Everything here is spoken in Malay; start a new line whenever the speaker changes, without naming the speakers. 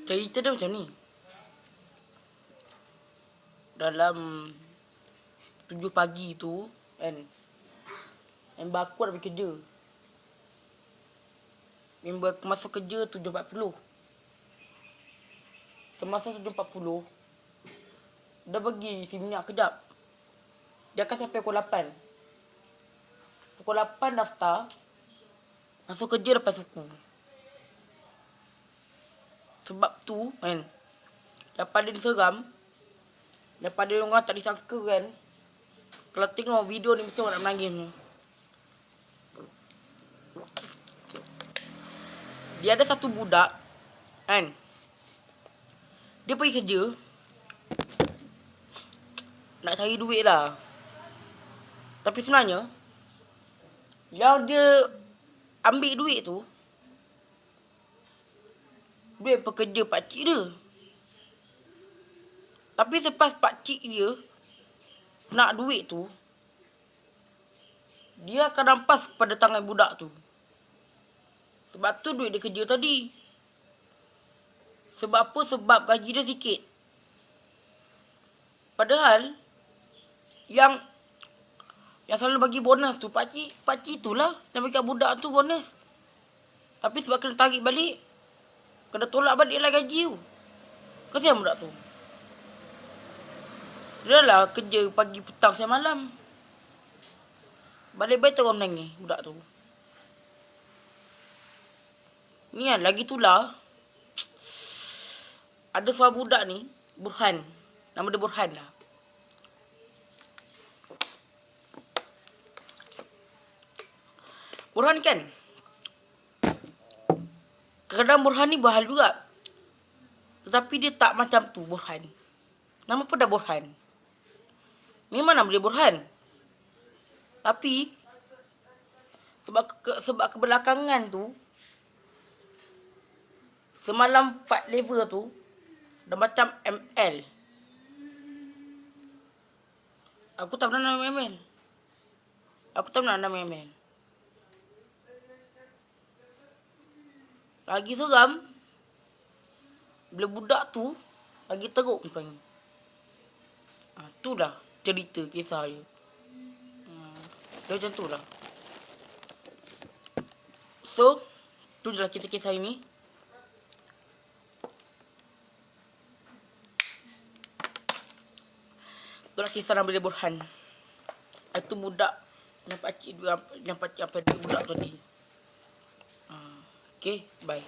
Cerita dia macam ni. Dalam 7 pagi tu kan, member aku dah pergi kerja. Member aku masuk kerja 7.40. Semasa 7.40 dia pergi isi minyak kejap. Dia akan sampai pukul 8. Pukul 8 daftar, masuk kerja lepas suku. Sebab tu kan, daripada dia seram, daripada orang tak disangka kan, kalau tengok video ni mesti orang nak menangis ni. Dia ada satu budak kan, dia pergi kerja nak cari duit lah. Tapi sebenarnya yang dia ambil duit tu duit pekerja pakcik dia. Tapi selepas pakcik dia nak duit tu, dia akan rampas pada tangan budak tu. Sebab tu duit dia kerja tadi. Sebab apa? Sebab gaji dia sikit. Padahal yang selalu bagi bonus tu pakcik tu lah yang bagi kat budak tu bonus. Tapi sebab kena tarik balik, kena tolak balik lah gaji tu. Kesian budak tu. Dia lah kerja pagi, petang, siang, malam. Balik-balik terus menangis budak tu. Ni kan, lagi tu lah, ada seorang budak ni, Burhan. Nama dia Burhan lah. Burhan kan, kadang Burhan ni bahal juga. Tetapi dia tak macam tu Burhan. Nama pun dah Burhan. Memang nama dia Burhan. Tapi sebab kebelakangan tu, semalam fight level tu dah macam ML. Aku tak pernah nama ML. Lagi seram bila budak tu lagi teruk sebenarnya. Itulah cerita kisah dia. Dia macam tu lah. So, tu je lah cerita kisah ini. Itulah kisah nama dia Burhan. Itu budak yang pakcik apa dia budak tadi. Okay, bye.